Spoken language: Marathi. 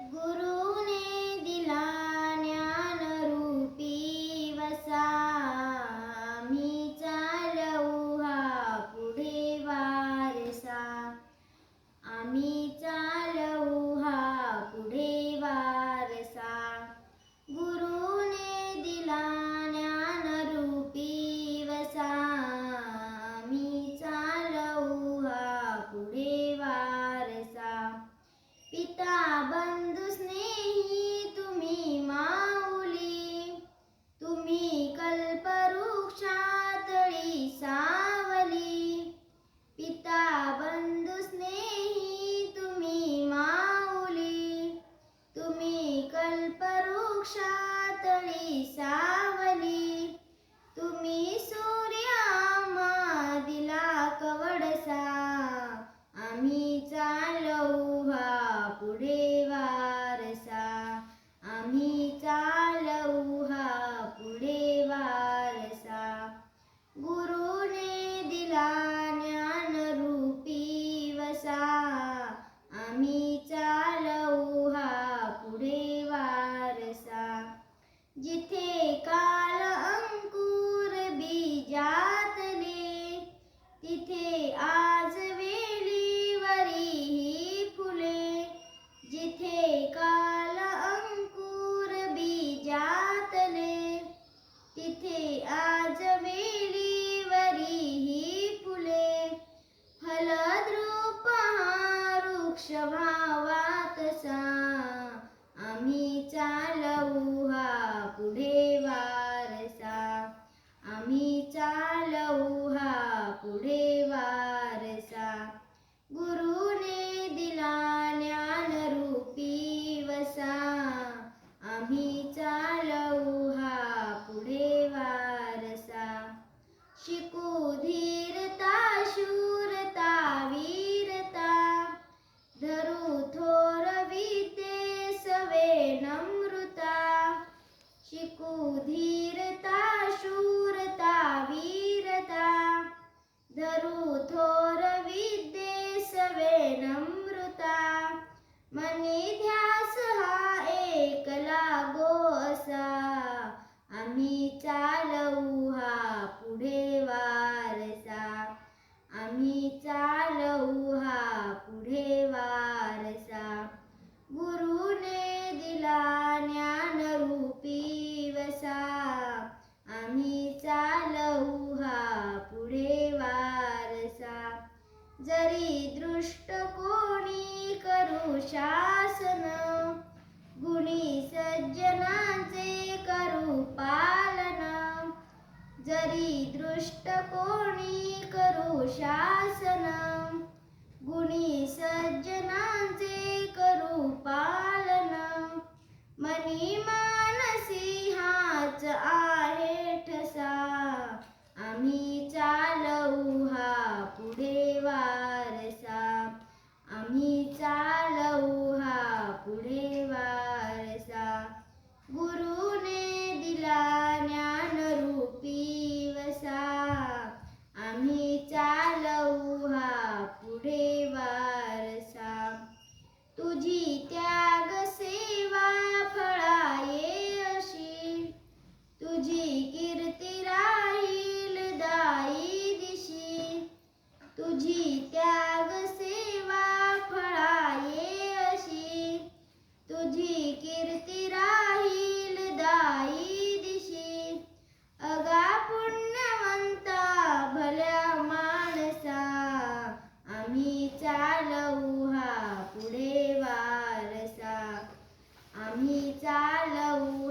गुरुने दिला ज्ञान रूपी वसा, आम्ही चालवू हा पुढे वारसा, आम्ही चालवू हा पुढे वारसा. गुरुने दिला ज्ञान रूपी वसा, आम्ही चालवू हा पुढे वारसा. पिता बंधू स्नेही तुम्ही माऊली, तुम्ही कल्पवृक्षातळी सावली. पिता बंधू स्नेही तुम्ही माऊली, तुम्ही कल्पवृक्षातळी सावली. तुम्ही सूर्य आम्हा दिला कवडसा, आम्ही चालवू हा पुढे वारसा, आम्ही चालवू हा पुढे वारसा. गुरुने दिला ज्ञान रूपी वसा, आम्ही चालवू हा पुढे वारसा. जिथे काल अंकुर बीजातले, तिथे आज वेलीवरी ही फुले. जिथे काल अंकुर बीजातले, तिथे आज वेलीवरी ही फुले. फलद्रूप हा वृक्ष भावातसा, आम्ही चालवू हा पुढे वारसा, आम्ही चालवू हा पुढे वारसा. गुरुने दिला ज्ञान रूपी वसा, आम्ही चालवू हा पुढे वारसा. शिकू धीरता शूरता वीरता, धरू थोर विद्ये सवे नम्रता. शिकू धीरता शूरता वीरता, धरू थोर विद्ये सवे नम्रता. मनी ध्यास हा एक लागो असा, आम्ही चालवू हा पुढे वारसा, आम्ही चालवू हा पुढे वारसा. गुरुने दिला ज्ञान रूपी वसा, आम्ही चालवू हा पुढे वारसा. जरी दृष्ट कोणी करू शासन, गुणी सज्जनांचे करू पालन. जरी दृष्ट कोणी करू शासन, गुणी सज्जनांचे करू पालन. मनी मानसी हाच आहे ठसा, आम्ही चालवू हा पुढे वारसा, आम्ही चालवू हा पुढे वारसा. गुरुने दिला ज्ञान रूपी वसा, आम्ही चालवू हा पुढे वारसा. तुझी त्याग सेवा फळाये अशी, तुझी कीर्ती राहील दाई दिशी. तुझी त्याग सेवा फळाये अशी, तुझी कीर्ती राहील दाई दिशी. अगा पुण्यवंता भल्या माणसा, आम्ही चालवू हा पुढे वारसा, आम्ही चालवू